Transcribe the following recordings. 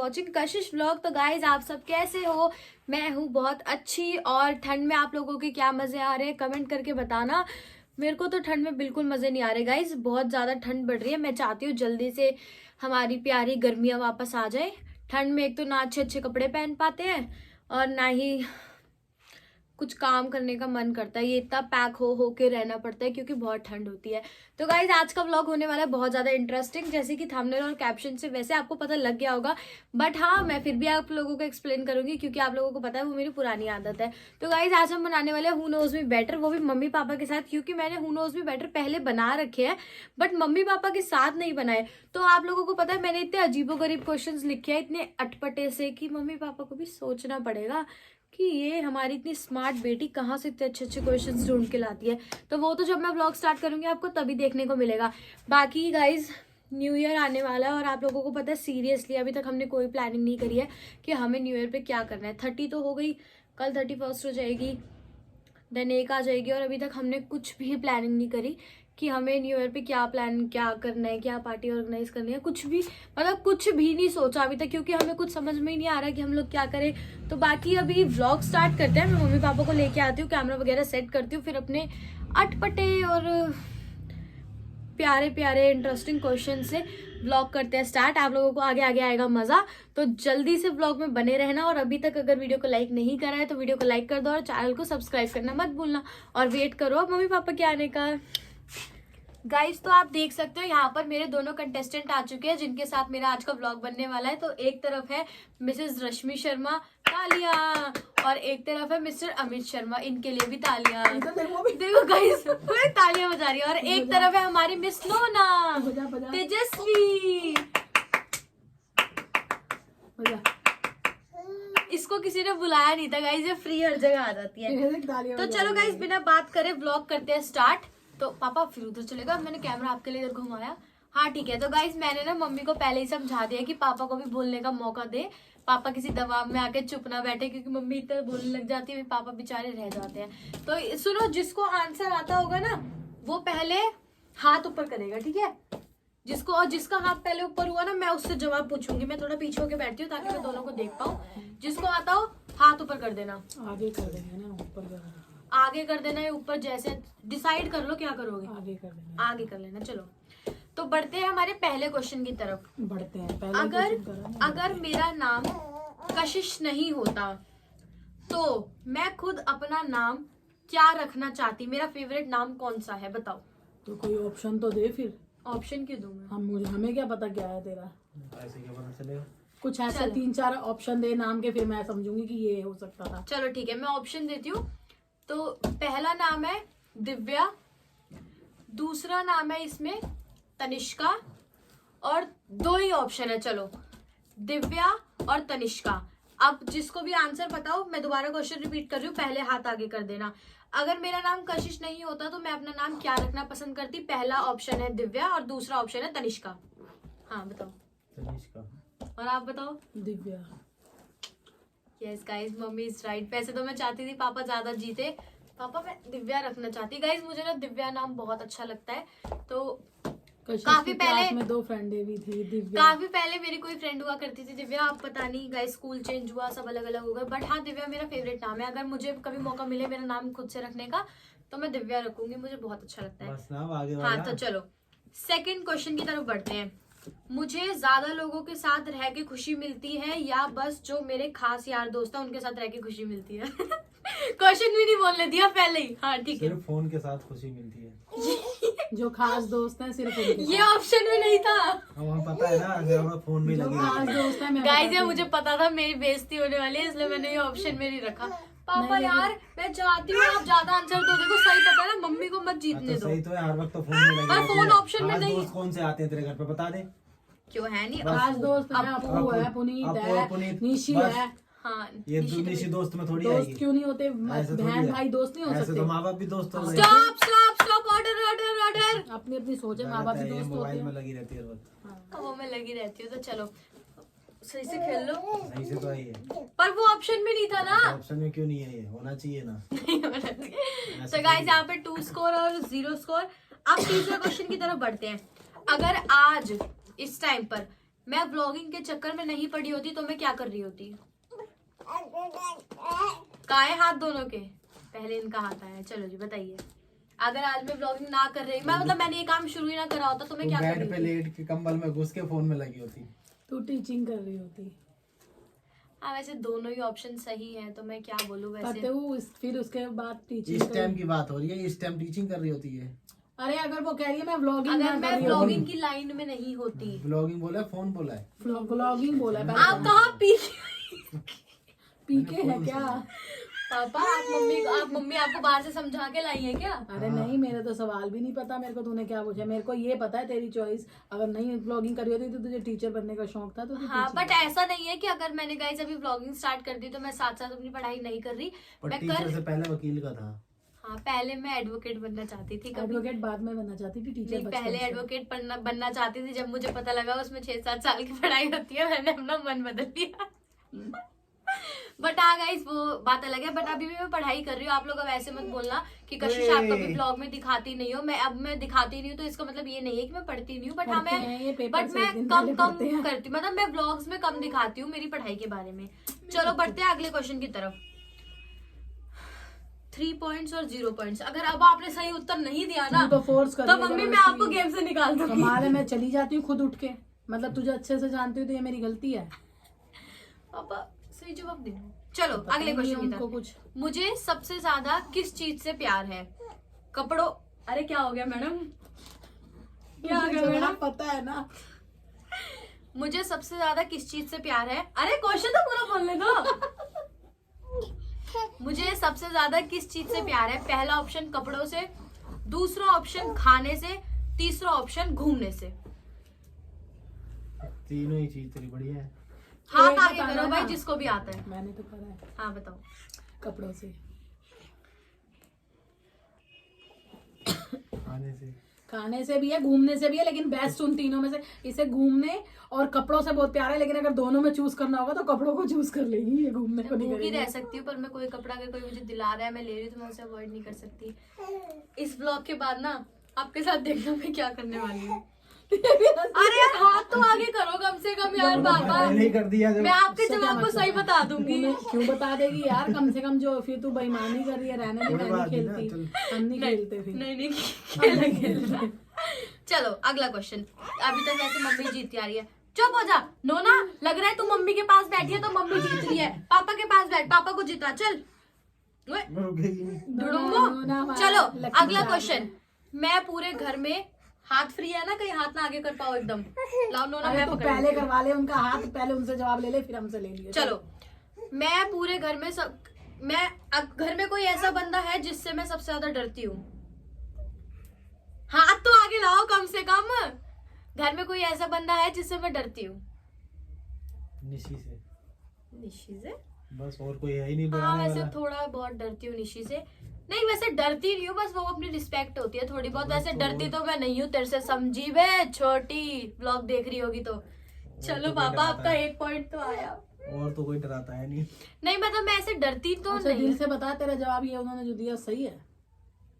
Watching कशिश vlog. तो guys आप सब कैसे हो? मैं हूँ बहुत अच्छी। और ठंड में आप लोगों के क्या मजे आ रहे हैं कमेंट करके बताना। मेरे को तो ठंड में बिल्कुल मजे नहीं आ रहे गाइज, बहुत ज्यादा ठंड बढ़ रही है। मैं चाहती हूँ जल्दी से हमारी प्यारी गर्मियाँ वापस आ जाए। ठंड में एक तो ना अच्छे अच्छे कपड़े पहन पाते हैं और ना ही कुछ काम करने का मन करता है। ये इतना पैक हो के रहना पड़ता है क्योंकि बहुत ठंड होती है। तो गाइज आज का व्लॉग होने वाला है बहुत ज्यादा इंटरेस्टिंग, जैसे कि थंबनेल और कैप्शन से वैसे आपको पता लग गया होगा, बट हाँ मैं फिर भी आप लोगों को एक्सप्लेन करूंगी क्योंकि आप लोगों को पता है वो मेरी पुरानी आदत है। तो गाइज आज हम बनाने वाले हैं हू नोज मी बेटर, वो भी मम्मी पापा के साथ, क्योंकि मैंने हू नोज मी बेटर पहले बना रखे हैं बट मम्मी पापा के साथ नहीं बनाए। तो आप लोगों को पता है मैंने इतने अजीबोगरीब क्वेश्चंस लिखे हैं इतने अटपटे से कि मम्मी पापा को भी सोचना पड़ेगा कि ये हमारी इतनी स्मार्ट बेटी कहाँ से इतने अच्छे अच्छे क्वेश्चंस ढूंढ के लाती है। तो वो तो जब मैं व्लॉग स्टार्ट करूंगी आपको तभी देखने को मिलेगा। बाकी गाइज न्यू ईयर आने वाला है और आप लोगों को पता है सीरियसली अभी तक हमने कोई प्लानिंग नहीं करी है कि हमें न्यू ईयर पे क्या करना है। 30 तो हो गई, कल 31 हो जाएगी, देन 1 आ जाएगी और अभी तक हमने कुछ भी प्लानिंग नहीं करी कि हमें न्यू ईयर पे क्या करना है, क्या पार्टी ऑर्गेनाइज करनी है। कुछ भी मतलब कुछ भी नहीं सोचा अभी तक क्योंकि हमें कुछ समझ में ही नहीं आ रहा कि हम लोग क्या करें। तो बाकी अभी व्लॉग स्टार्ट करते हैं। मैं मम्मी पापा को लेके आती हूँ, कैमरा वगैरह सेट करती हूँ, फिर अपने अटपटे और प्यारे प्यारे इंटरेस्टिंग क्वेश्चन से व्लॉग करते हैं स्टार्ट। आप लोगों को आगे आगे आएगा मजा, तो जल्दी से व्लॉग में बने रहना। और अभी तक अगर वीडियो को लाइक नहीं करा है तो वीडियो को लाइक कर दो और चैनल को सब्सक्राइब करना मत भूलना और वेट करो अब मम्मी पापा के आने का। गाइस तो आप देख सकते हो यहाँ पर मेरे दोनों कंटेस्टेंट आ चुके हैं जिनके साथ मेरा आज का व्लॉग बनने वाला है। तो एक तरफ है मिसेस रश्मि शर्मा, तालियां, और एक तरफ है मिस्टर अमित शर्मा, इनके लिए भी तालियां। देखो गाइस तालियां बजा रही है। और एक तरफ है हमारी मिस नोना तेजस्वी। इसको किसी ने बुलाया नहीं था गाइस, ये फ्री हर जगह आ जाती है। तो चलो गाइस बिना बात करे व्लॉग करते हैं स्टार्ट। तो पापा फिर उधर चलेगा, मैंने कैमरा आपके लिए इधर घुमाया। हाँ ठीक है। तो गाइस मैंने ना मम्मी को पहले ही समझा दिया कि पापा को भी बोलने का मौका दे, पापा किसी दबाव में आके चुप ना बैठे क्योंकि मम्मी इतना बोलने लग जाती है पापा बेचारे रह जाते हैं। तो सुनो, जिसको आंसर आता होगा ना वो पहले हाथ ऊपर करेगा, ठीक है? जिसको और जिसका हाथ पहले ऊपर हुआ ना मैं उससे जवाब पूछूंगी। मैं थोड़ा पीछे होके बैठती हूँ ताकि मैं दोनों को देख पाऊँ। जिसको आता हो हाथ ऊपर कर देना। आगे कर देंगे ना, ऊपर आगे कर देना है ऊपर, जैसे डिसाइड कर लो क्या करोगे। आगे कर देना, आगे कर लेना। चलो तो बढ़ते हैं हमारे पहले क्वेश्चन की तरफ। बढ़ते हैं। पहले अगर मेरा नाम कशिश नहीं होता तो मैं खुद अपना नाम क्या रखना चाहती? मेरा फेवरेट नाम कौन सा है बताओ? तो कोई ऑप्शन तो दे फिर। ऑप्शन क्यों दूं मैं? हमें क्या पता क्या है तेरा, ऐसे क्या पता चलेगा? कुछ ऐसे 3-4 ऑप्शन दे नाम के, फिर मैं समझूंगी कि ये हो सकता था। चलो ठीक है मैं ऑप्शन देती हूँ। तो पहला नाम है दिव्या, दूसरा नाम है इसमें तनिष्का, और 2 ही ऑप्शन है। चलो दिव्या और तनिष्का। अब जिसको भी आंसर बताओ, मैं दोबारा क्वेश्चन रिपीट कर रही हूँ, पहले हाथ आगे कर देना। अगर मेरा नाम कशिश नहीं होता तो मैं अपना नाम क्या रखना पसंद करती? पहला ऑप्शन है दिव्या और दूसरा ऑप्शन है तनिष्का। हाँ बताओ। तनिष्का। और आप बताओ? Divya. Yes guys mummy is right. वैसे तो मैं चाहती थी पापा ज्यादा जीते, पापा मैं दिव्या रखना चाहती। गाइस मुझे ना दिव्या नाम बहुत अच्छा लगता है। तो काफी पहले में 2 फ्रेंडें भी थी दिव्या। काफी पहले मेरी कोई फ्रेंड हुआ करती थी दिव्या। अब पता नहीं गाइस स्कूल चेंज हुआ, सब अलग अलग हो गए, बट हाँ दिव्या मेरा फेवरेट नाम है। अगर मुझे कभी मौका मिले मेरा नाम खुद से रखने का तो मैं दिव्या रखूंगी, मुझे बहुत अच्छा लगता है। बस नाम आगे हाँ तो चलो सेकंड क्वेश्चन की तरफ बढ़ते हैं। मुझे ज्यादा लोगों के साथ रह के खुशी मिलती है या बस जो मेरे खास यार दोस्त हैं उनके साथ रह के खुशी मिलती है? क्वेश्चन भी नहीं बोलने दिया पहले ही। हाँ ठीक है। सिर्फ फोन के साथ खुशी मिलती है। जो खास दोस्त हैं सिर्फ उनके ये ऑप्शन में नहीं था। हमें पता है ना, अगर हमें फोन में लगी खास दोस्त हैं। गाइस ये मुझे पता था मेरी बेइज्जती होने वाली है इसलिए मैंने ये ऑप्शन में नहीं रखा। पापा यार मैं चाहती हूँ आप ज्यादा आंसर दो। देखो सही पता है ना, मम्मी को मत जीतने दो। सही तो है, हर वक्त तो फोन में लगी और रहती फोन है। ऑप्शन में खास नहीं। दोस्त कौन से आते हैं तेरे घर पे बता दे? क्यों है नहीं? खास दोस्त हैं, अप्पू है, पुनीत है, निशी है। हाँ ये निशी दोस्त में थोड़ी दोस्त आएगी। क्यों नहीं होते? बहन भाई दोस्त नहीं हो ऐसे सकते? तो माँ बाप भी दोस्त हो। Stop order. अपनी अपनी सोच है, माँ बाप भी दोस्त होते मोबाइल में हैं। लगी रहती है हर वक्त। वो मैं लगी रहती हूँ। तो चलो सही से खेल लो। सही से तो है ये। पर वो ऑप्शन में नहीं था ना। ऑप्शन में क्यों नहीं है? ये होना चाहिए ना। तो गाइस यहाँ पे 2 स्कोर और 0 स्कोर। अब तीसरे क्वेश्चन की तरफ बढ़ते हैं। अगर आज इस टाइम पर मैं व्लॉगिंग के चक्कर में नहीं पड़ी होती तो मैं क्या कर रही होती? काहे हाथ दोनों के? पहले इनका हाथ आया। चलो जी बताइए, अगर आज मैं व्लॉगिंग ना कर रही, मैं मतलब मैंने ये काम शुरू ही ना करा होता तो मैं क्या कर बेड रही पे होती? लेट के कंबल में घुस के फोन में लगी होती। तू टीचिंग कर रही होती। हाँ वैसे दोनों ही ऑप्शन सही हैं तो मैं क्या बोलूं करते वैसे। हो फिर उसके बाद टीचिंग इस टाइम की बात हो रही है, इस टाइम टीचिंग कर रही होती है। अरे अगर वो कह रही है मैं व्लॉगिंग अगर ना कर मैं रही हूँ, व्लॉगिंग की लाइन में नहीं होती। ब्लॉगिंग बोला है, फोन बोला है। व्लॉगिंग बोला है आप कहाँ पी पीके है क्या? पापा आप मम्मी आपको बाहर से समझा के लाई है क्या? अरे नहीं, मेरे तो सवाल भी नहीं पता मेरे को, तूने क्या पूछा? मेरे को ये पता है तेरी चॉइस, अगर नहीं व्लॉगिंग करी होती तो तुझे टीचर बनने का शौक था तो तू हाँ teaching बट ऐसा नहीं है कि अगर मैंने गाइस अभी व्लॉगिंग स्टार्ट कर दी तो मैं साथ साथ अपनी पढ़ाई नहीं कर रही। पर मैं टीचर कर से पहले वकील का था। हाँ पहले मैं एडवोकेट बनना चाहती थी। कभी एडवोकेट बाद में बनना चाहती थी, टीचर नहीं, बचपन पहले से। एडवोकेट बनना चाहती थी। जब मुझे पता लगा उसमें 6-7 साल की पढ़ाई होती है मैंने अपना मन बदल लिया। बट हाँ गाइस वो बात अलग है। बट अभी भी मैं पढ़ाई कर रही हूँ। आप लोग अब ऐसे मत बोलना कि कशिश आप कभी ब्लॉग में दिखाती नहीं हो। मैं दिखाती नहीं हूँ तो इसका मतलब ये नहीं है कि मैं पढ़ती नहीं हूँ। बट हाँ पढ़ते हैं, ये पेपर बट से मैं एक दिन कम पहले कम पढ़ते हैं। करती हूँ, मतलब मैं व्लॉग्स में कम दिखाती हूँ मेरी पढ़ाई के बारे में। चलो बढ़ते हैं अगले क्वेश्चन की तरफ। 3 पॉइंट्स और 0 पॉइंट्स। अगर अब आपने सही उत्तर नहीं दिया ना तू तो फोर्स कर तो रही है मम्मी मैं जबरदस्ती। आपको गेम से निकाल दूंगी। हमारे मैं चली जाती हूँ खुद उठ के, मतलब तुझे अच्छे से जानती हूँ तो ये मेरी गलती है। पापा सही जवाब दे। चलो पता अगले नहीं क्वेश्चन की उनको तरफ। कुछ। मुझे सबसे ज्यादा किस चीज से प्यार है? कपड़ों। अरे क्या हो गया मैडम? क्या हो गया जवाब मैडम? पता है ना। मुझे सबसे ज्यादा किस चीज से प्यार है? अरे क्वेश्चन तो पूरा बोलने दो। मुझे सबसे ज्यादा किस चीज से प्यार है? पहला ऑप्शन कपड़ों से, दूसरा ऑप्शन खाने से, तीसरा ऑप्शन घूमने से। तीनों ही चीज तेरी बढ़िया है। हाथ एक आगे बताना करो भाई ना। जिसको भी आता है। मैंने तो करा है हाँ बताओ। कपड़ों से। खाने से भी है, घूमने से भी है, लेकिन बेस्ट उन तीनों में से इसे घूमने और कपड़ों से बहुत प्यार है। लेकिन अगर दोनों में चूज करना होगा तो कपड़ों को चूज कर लेगी, ये घूमने को नहीं भूखी करेगी। रह सकती हूँ पर मैं कोई कपड़ा अगर कोई मुझे दिला रहा है मैं ले रही हूँ तो मैं उसे अवॉइड नहीं कर सकती। इस ब्लॉग के बाद ना आपके साथ देखना मैं क्या करने वाली हूँ। अरे यार हाथ तो आगे करो कम से कम यार पापा। पहले ही कर दिया जब। मैं आपके उससे क्या जवाब को मतलब सही है? बता दूंगी। उन्हें क्यों बता देगी यार? कम से कम जो फिर तू बेईमानी कर रही है, रहने दे, कोई मैं बात नहीं नहीं ना, खेलती, चल। हम नहीं खेलते फिर। नहीं हम नहीं खेलते। चलो अगला क्वेश्चन। अभी तक वैसे मम्मी जीतती आ रही है। चुप हो जा नोना, लग रहा है तू मम्मी के पास बैठी है तो मम्मी जीत रही है। पापा के पास बैठ, पापा को जिता। चल ओए, रुकेगी नहीं। ढूंढूंगो। नोना हमारा चलो लक्ष्मी अगला नारायण। क्वेश्चन। मैं पूरे घर में हाथ फ्री है ना, कहीं हाथ ना आगे कर पाओ एकदम। लाओ नोना अरे मैं तू पकड़ पहले लेती हूँ। करवा ले उनका हाथ, पहले उनसे जवाब ले ले फिर हमसे ले लिए। चलो मैं पूरे घर में घर में कोई ऐसा बंदा है जिससे मैं सबसे ज्यादा डरती हूँ? हाथ तो आगे लाओ कम से कम। घर में कोई ऐसा बंदा है जिससे मैं डरती हूँ? निशी से। निशी से? बस और कोई है ही नहीं हाँ डराने वैसे वाला। थोड़ा बहुत डरती हूँ निशी से। नहीं वैसे डरती नहीं हूँ, बस वो अपनी रिस्पेक्ट होती है थोड़ी बहुत। वैसे डरती तो मैं नहीं हूँ तेरे से, समझी बे छोटी। व्लॉग देख रही होगी तो। चलो तो कोई पापा डराता आपका है। 1 पॉइंट तो आया। और तो कोई डराता है नहीं। नहीं मतलब मैं ऐसे डरती तो अच्छा नहीं। दिल से बता, तेरा जवाब ये उन्होंने जो दिया सही है?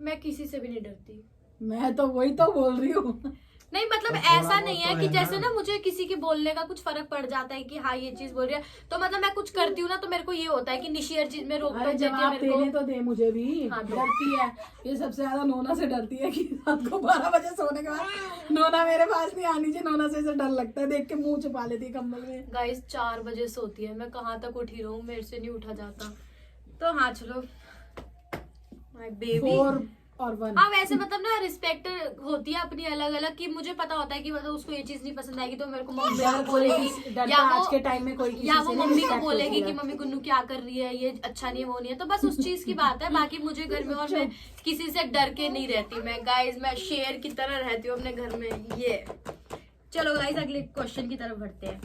मैं किसी से भी नहीं डरती। मैं तो वही तो बोल रही हूँ। नहीं मतलब और थोड़ा ऐसा बहुत नहीं तो है कि है जैसे ना। ना मुझे किसी के बोलने का कुछ फर्क पड़ जाता है कि हाँ ये चीज बोल रही है तो मतलब मैं कुछ करती हूँ ना तो मेरे को ये होता है कि निशी हर चीज में रोक अरे टोक देती है जवाब मेरे देने को। तो दे मुझे भी। हाँ, दो। डरती है ये सबसे ज्यादा नोना से डरती है कि रात को 12 बजे सोने के बाद नोना मेरे पास नहीं आनी चाहिए। नोना से इसे डर लगता है, देख के मुंह छुपा लेती है कंबल में। गाइस 4 बजे सोती है, मैं कहाँ तक उठी रहूं, मेरे से नहीं उठा जाता। तो हाँ चलो माय बेबी। 4 और 1। हाँ वैसे मतलब ना रिस्पेक्ट होती है अपनी अलग अलग कि मुझे पता होता है कि मतलब उसको ये चीज नहीं पसंद आएगी तो मेरे को मम्मी डर को कोई बोलेगी किसी- डरता या आज वो के टाइम में कोई किसी या वो से नहीं मम्मी को respect बोलेगी होती कि है। मम्मी गुन्नू क्या कर रही है, ये अच्छा नहीं है वो नहीं है। तो बस उस चीज की बात है। बाकी मुझे घर में और मैं किसी से डर के नहीं रहती। मैं गाइस मैं शेर की तरह रहती हूँ अपने घर में। ये चलो गाइस अगले क्वेश्चन की तरफ बढ़ते हैं।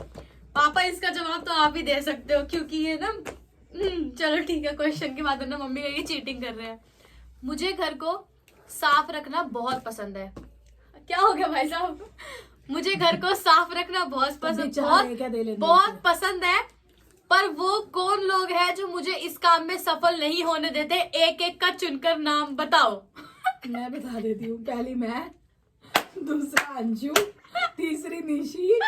पापा इसका जवाब तो आप ही दे सकते हो क्योंकि ये ना चलो ठीक है क्वेश्चन के बाद ना मम्मी कहेगी चीटिंग कर रहे हैं। मुझे घर को साफ रखना बहुत पसंद है। क्या हो गया भाई साहब? मुझे घर को साफ रखना बहुत पसंद बहुत पसंद है। पर वो कौन लोग हैं जो मुझे इस काम में सफल नहीं होने देते? एक एक का चुनकर नाम बताओ। मैं बता देती हूँ। पहली मैं, दूसरा अंशु, तीसरी निशी,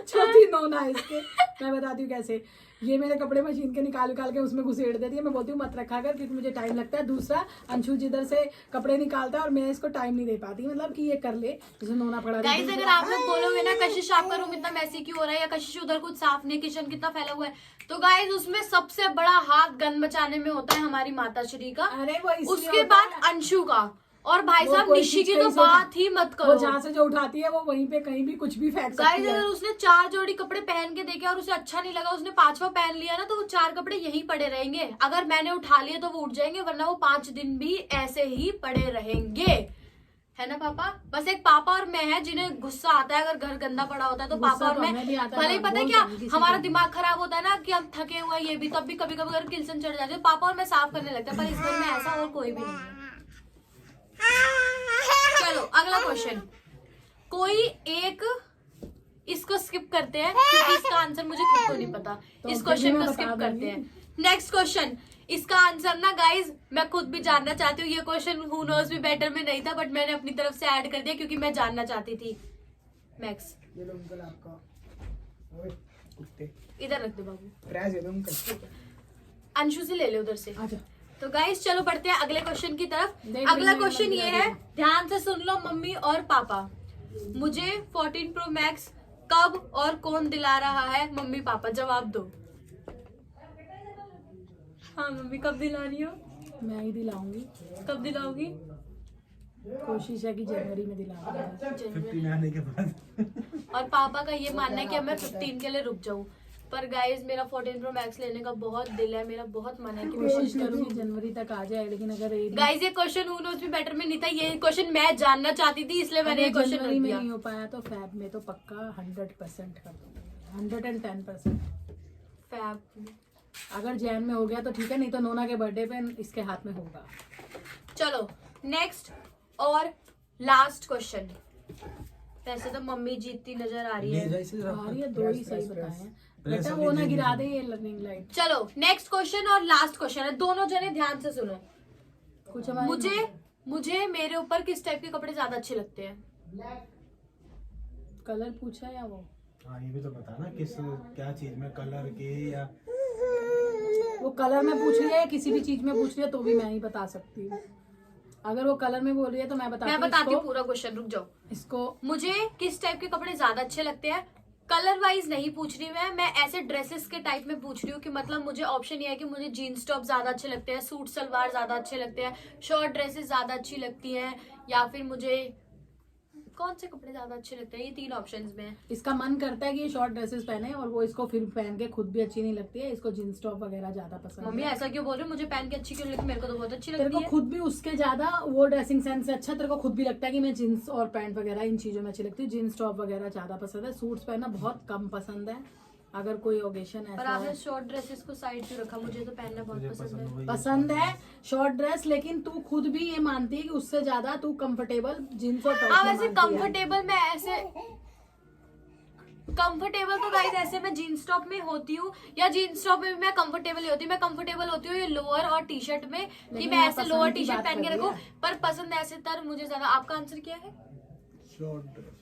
चौथी नोना। इसके मैं बताती हूँ कैसे। ये मेरे कपड़े मशीन के निकाल के उसमें घुसेड़ देती है। मैं बोलती हूँ मत रखा कर क्योंकि मुझे टाइम लगता है। दूसरा अंशु जिधर से कपड़े निकालता है और मैं इसको टाइम नहीं दे पाती, मतलब कि ये कर ले जैसे नोना पड़ा। गाइस अगर आप लोग बोलोगे ना कशिश आपका रूम इतना मैसी क्यों हो रहा है, या कशिश उधर कुछ साफ नहीं, किचन कितना फैला हुआ है, तो गाइस उसमें सबसे बड़ा हाथ गंद मचाने में होता है हमारी माता श्री का। अरे वो इसलिए उसके होता बाद है। अंशु का, और भाई वो साहब कोई निशी चीज की कहीं तो से उठा- बात ही मत वो करो। जहाँ से जो उठाती है वो वहीं पे कहीं भी कुछ भी फेंक सकती गाइस है। अगर उसने 4 जोड़ी कपड़े पहन के देखे और उसे अच्छा नहीं लगा, उसने 5वां पहन लिया ना, तो वो 4 कपड़े यहीं पड़े रहेंगे। अगर मैंने उठा लिए तो वो उठ जाएंगे, वरना वो 5 दिन भी ऐसे ही पड़े रहेंगे, है ना पापा? बस एक पापा और मैं है जिन्हें गुस्सा आता है अगर घर गंदा पड़ा होता है तो गुस्सा पापा और तो मैं। हमें भी आता है, भले ही बोल पता है क्या देंगे किसी हमारा को। दिमाग खराब होता है ना कि हम थके हुए हैं, ये भी, तब भी कभी कभी अगर किलसन चढ़ जाते हैं पापा और मैं साफ करने लगता है, पर इस घर में ऐसा और कोई भी नहीं है। चलो अगला क्वेश्चन, कोई एक, इसको स्किप करते हैं क्योंकि इसका आंसर मुझे खुद को नहीं पता, तो इस फिर भी क्वेश्चन मैं को बता स्किप करते दूंगी। हैं। नेक्स्ट क्वेश्चन, इसका आंसर ना गाइज मैं खुद भी जानना चाहती हूँ। ये क्वेश्चन हु नोज भी बेटर में नहीं था, बट मैंने अपनी तरफ से ऐड कर दिया क्योंकि मैं जानना चाहती थी। मैक्स ये लो अंकल आपका। ओए कुत्ते, इधर रख दो बाबू, क्रैश है अंकल। अंशु से ले ले उधर से। अच्छा तो गाइस चलो बढ़ते हैं अगले क्वेश्चन की तरफ। देख अगला रही क्वेश्चन हूँ, ये है, ध्यान से सुन लो मम्मी और पापा, मुझे 14 Pro Max कब और कौन दिला रहा है? मम्मी पापा जवाब दो। हाँ मम्मी कब दिला रही हो? मैं ही दिलाऊंगी, कब दिलाओगी? कोशिश है कि जनवरी में दिलाऊंगी। 15 आने के बाद। और पापा का ये मानना है कि अब मैं 15 के लिए रुक जाऊं, पर गाइस मेरा 14 Pro Max लेने का बहुत दिल है, मेरा बहुत मन है कि कोशिश करूंगी जनवरी तक आ जाए, लेकिन अगर एक गाइस ये क्वेश्चन हु नोज भी बेटर में नहीं था, ये क्वेश्चन मैं जानना चाहती थी इसलिए मैंने ये क्वेश्चन जनवरी रख में दिया। नहीं हो पाया तो फैब में तो पक्का 100% कर दूंगी, 110%। फैब अगर जैन में हो गया तो ठीक है, नहीं तो नोना के बर्थडे पे इसके हाथ में होगा। चलो नेक्स्ट और लास्ट क्वेश्चन। वैसे तो मम्मी जीतती नजर आ रही है। आ रही है, दो ही सही बताए हैं प्रेस बेटा, वाली वो ना दे गिरा दे दीजिए। ये लर्निंग लाइट। चलो नेक्स्ट क्वेश्चन और लास्ट क्वेश्चन है, दोनों जने ध्यान से सुनो। कुछ हमारे मुझे मेरे ऊपर किस टाइप के कपड़े ज्यादा अच्छे लगते हैं? कलर पूछा या वो हाँ ये भी तो बता ना किस क्या चीज में, कलर के या वो कलर में पूछ रही है या किसी भी चीज में पूछ रही है तो भी मैं ही बता सकती हूँ। अगर वो कलर में बोल रही है तो मैं बताती हूँ हूँ पूरा क्वेश्चन, रुक जाओ। इसको। मुझे किस टाइप के कपड़े ज्यादा अच्छे लगते हैं, कलर वाइज नहीं पूछ रही मैं ऐसे ड्रेसेस के टाइप में पूछ रही हूँ कि मतलब मुझे ऑप्शन ये है कि मुझे जीन्स टॉप ज्यादा अच्छे लगते हैं, सूट सलवार ज्यादा अच्छे लगते हैं, शॉर्ट ड्रेसेस ज्यादा अच्छी लगती हैं, या फिर मुझे कौन से कपड़े ज्यादा अच्छे लगते हैं। ये 3 ऑप्शंस में है। इसका मन करता है कि ये शॉर्ट ड्रेसेस पहने और वो इसको फिर पहन के खुद भी अच्छी नहीं लगती है, इसको जींस टॉप वगैरह ज्यादा पसंद मम्मी है। ऐसा क्यों बोल रहे हो? मुझे पहन के अच्छी क्यों लगती है? मेरे को तो बहुत अच्छी तेरे लगती को है। खुद भी उसके ज्यादा वो ड्रेसिंग सेंस से अच्छा तेरे को खुद भी लगता है कि मैं जींस और पैंट वगैरह इन चीजों में अच्छी लगती है। जींस टॉप वगैरह ज्यादा पसंद है, सूट्स पहनना बहुत कम पसंद है। अगर कोई ओकेशन पर ऐसा आपने हो शॉर्ट ड्रेसेस को साइड क्यों रखा? मुझे तो पहनना बहुत मुझे पसंद है। वही पसंद है शॉर्ट ड्रेस, लेकिन तू खुद भी ये मानती है कि उससे ज्यादा तू कंफर्टेबल जींस और टॉप हाँ में वैसे मानती है। कंफर्टेबल मैं ऐसे कंफर्टेबल तो गाइस ऐसे मैं जीन्स टॉप में होती हूँ, या जीन्स टॉप में भी मैं कंफर्टेबल ही होती हूँ। मैं कंफर्टेबल होती हूँ ये लोअर और टी शर्ट में कि लेकिन मैं मैं ऐसे पसंद लोअर की टी शर्ट बात पहन के कर रही रखूँ, है। पर पसंद ऐसे तर मुझे ज्यादा। आपका आंसर क्या है? Short dress.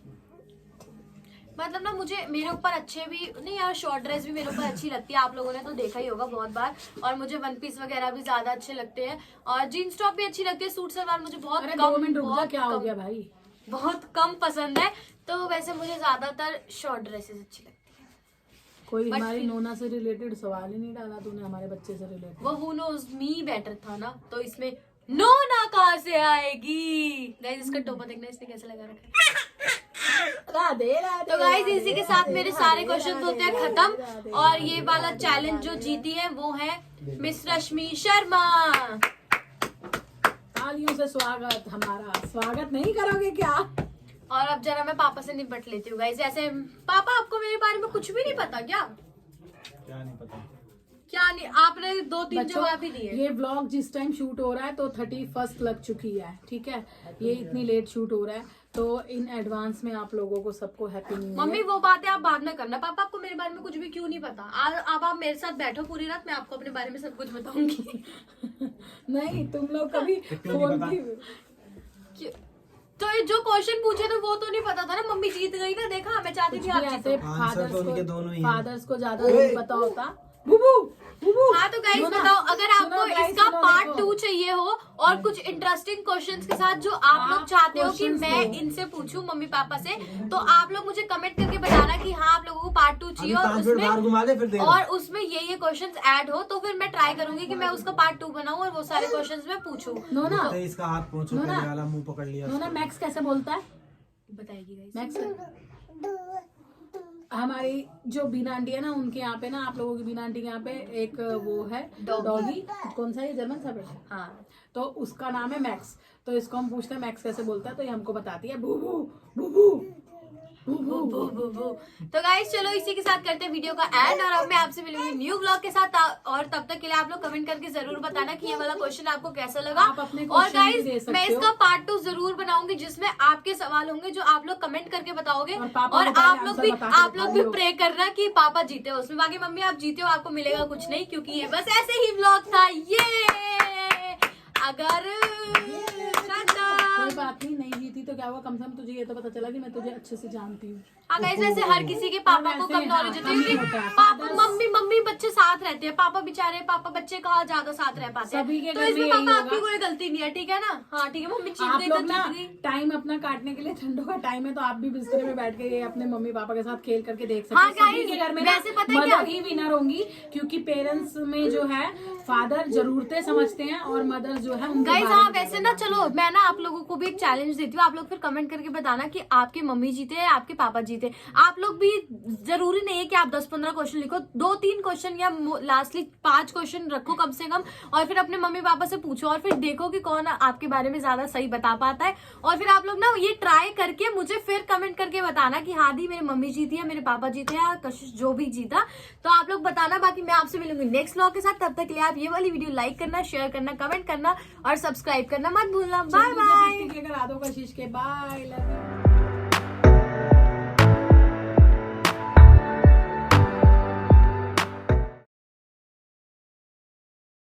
मतलब ना मुझे मेरे ऊपर अच्छे भी नहीं यार, शॉर्ट ड्रेस भी मेरे ऊपर अच्छी लगती है, आप लोगों ने तो देखा ही होगा बहुत बार। और मुझे वन पीस वगैरह भी ज्यादा अच्छे लगते हैं, और जीन्स टॉप भी अच्छी लगती है। सूट सलवार मुझे बहुत अरे कम 2 मिनट रुक जा, बहुत क्या हो कम- गया भाई? बहुत कम पसंद है। तो वैसे मुझे ज्यादातर शॉर्ट ड्रेसेस अच्छी लगती है। कोई But हमारी फिर- नोना से रिलेटेड सवाल ही नहीं डाला तूने, हमारे बच्चे से रिलेटेड। वो हु नोज मी बेटर था ना, तो इसमें नोना कहाँ से आएगी? गाइस इसका टोपा देखना इसने कैसे लगा रखा है। तो गाइस इसी के साथ मेरे सारे क्वेश्चन होते हैं खत्म, और ये वाला चैलेंज जो जीती है वो है मिस रश्मि शर्मा। तालियों से स्वागत हमारा। स्वागत नहीं करोगे क्या? और अब जरा मैं पापा से निपट लेती हूँ गाइस। ऐसे पापा आपको मेरे बारे में कुछ भी नहीं पता क्या? क्या नहीं पता। क्या नहीं, आपने 2-3 बच्चों, जवाब ही दिए। ये व्लॉग जिस टाइम शूट हो रहा है तो 31 लग चुकी है, ठीक है। ये इतनी लेट शूट हो रहा है, तो इन एडवांस में आप लोगों को सबको हैप्पी न्यू मम्मी ईयर। वो बातें आप बाद में करना। पापा आपको मेरे बारे में कुछ भी क्यों नहीं पता? अब आप मेरे साथ बैठो पूरी रात, मैं आपको अपने बारे में सब कुछ बताऊंगी। नहीं तुम लोग कभी क्यों नहीं फोन पता? की तो ये जो क्वेश्चन पूछे तो वो तो नहीं पता था ना, मम्मी जीत गई ना, देखा मैं चाहती थी आप ऐसे जीतो। आंसर तो उनके दोनों ही हैं। फादर्स को ज्यादा नहीं पता होता। बुबू बुबू हाँ तो गाइस सुनो ना, बताओ, अगर सुनो आपको guys, इसका सुनो, पार्ट देखो। 2 चाहिए हो और कुछ इंटरेस्टिंग क्वेश्चंस के साथ जो आप लोग चाहते हो कि questions मैं दो। इनसे पूछूं मम्मी पापा से, तो आप लोग मुझे कमेंट करके बताना कि हाँ आप लोगों को पार्ट 2 चाहिए अभी और 5 मिनट बाहर घुमा दे फिर दे दो। और उसमें ये क्वेश्चंस ऐड हो, तो फिर मैं ट्राई करूंगी कि मैं उसका पार्ट 2 बनाऊं और वो सारे क्वेश्चंस मैं पूछूं। नो ना तो इसका हाथ पोंछो नो ना। पहले वाला मुंह पकड़ लिया नो ना, मैक्स कैसे बोलता है? बताएगी गाइस। मैक्स हमारी जो बीना आंटी है ना, उनके यहाँ पे ना, आप लोगों की बीना आंटी के यहाँ पे एक वो है डॉगी। कौन सा है? जर्मन शेफर्ड है। हाँ तो उसका नाम है मैक्स। तो इसको हम पूछते हैं मैक्स कैसे बोलता है, तो ये हमको बताती है बूबू बूबू बूबू। तो गाइस चलो इसी के साथ करते हैं वीडियो का एंड, और अब मैं आपसे मिलूंगी न्यू ब्लॉग के साथ। और तब तक के लिए आप लोग कमेंट करके जरूर बताना कि ये वाला क्वेश्चन आपको कैसा लगा। आप अपने और question भी दे गाइस सकते मैं हो। इसका पार्ट 2 जरूर बनाऊंगी जिसमें आपके सवाल होंगे जो आप लोग कमेंट करके बताओगे। और पापा और को पहले आप लोग आंसर भी बता के प्रे करना कि पापा जीते हो उसमें। बाकी मम्मी आप जीते हो, आपको मिलेगा कुछ नहीं, क्योंकि ये बस ऐसे ही ब्लॉग था। ये अगर कोई बात नहीं जीती तो क्या हुआ, कम से कम तुझे ये तो पता चला कि मैं तुझे अच्छे से जानती हूँ। गाइस वैसे हर किसी के पापा को कम नॉलेज होती है, क्योंकि पापा मम्मी बच्चे साथ रहते हैं। पापा बेचारे बच्चे कहाँ ज्यादा साथ रह पाते सभी के हैं, तो घर में इसमें यही पापा होगा। आपकी कोई गलती नहीं है, ठीक है ना। हाँ ठीक है, मम्मी जीत आप गई तो लोग ना जीत गई। टाइम अपना काटने के लिए, ठंडों का टाइम है तो आप भी बिस्तर में बैठ के ये अपने मम्मी पापा के साथ खेल करके देख सकते हाँ, हैं। सभी guys, के घर में ना वैसे पता है क्या? मदर ही विनर होंगी, क्योंकि पेरेंट्स में जो है फादर जरूरतें समझते हैं और मदर जो है उनके गाइस बारे हाँ में वैसे ना, चलो मैं ना आप लोगों को भी एक चैलेंज देती हूँ। आप लोग फिर कमेंट करके बताना कि आपके मम्मी जीते या आपके पापा जीते। आप लोग भी, जरूरी नहीं है कि आप 10-15 क्वेश्चन लिखो, 2-3 क्वेश्चन या लास्टली 5 क्वेश्चन रखो कम से कम, और फिर अपने मम्मी पापा से पूछो और फिर देखो कि कौन आपके बारे में ज्यादा सही बता पाता है। और फिर आप लोग ना ये ट्राई करके मुझे फिर कमेंट करके बताना कि हाँ दी मेरी मम्मी जीती है, मेरे पापा जीते या कशिश जो भी जीता, तो आप लोग बताना। बाकी मैं आपसे मिलूंगी नेक्स्ट व्लॉग के साथ। तब तक के लिए आप ये वाली वीडियो लाइक करना, शेयर करना, कमेंट करना और सब्सक्राइब करना मत भूलना। Bye bye. करा दो कशिश के। Bye, love you.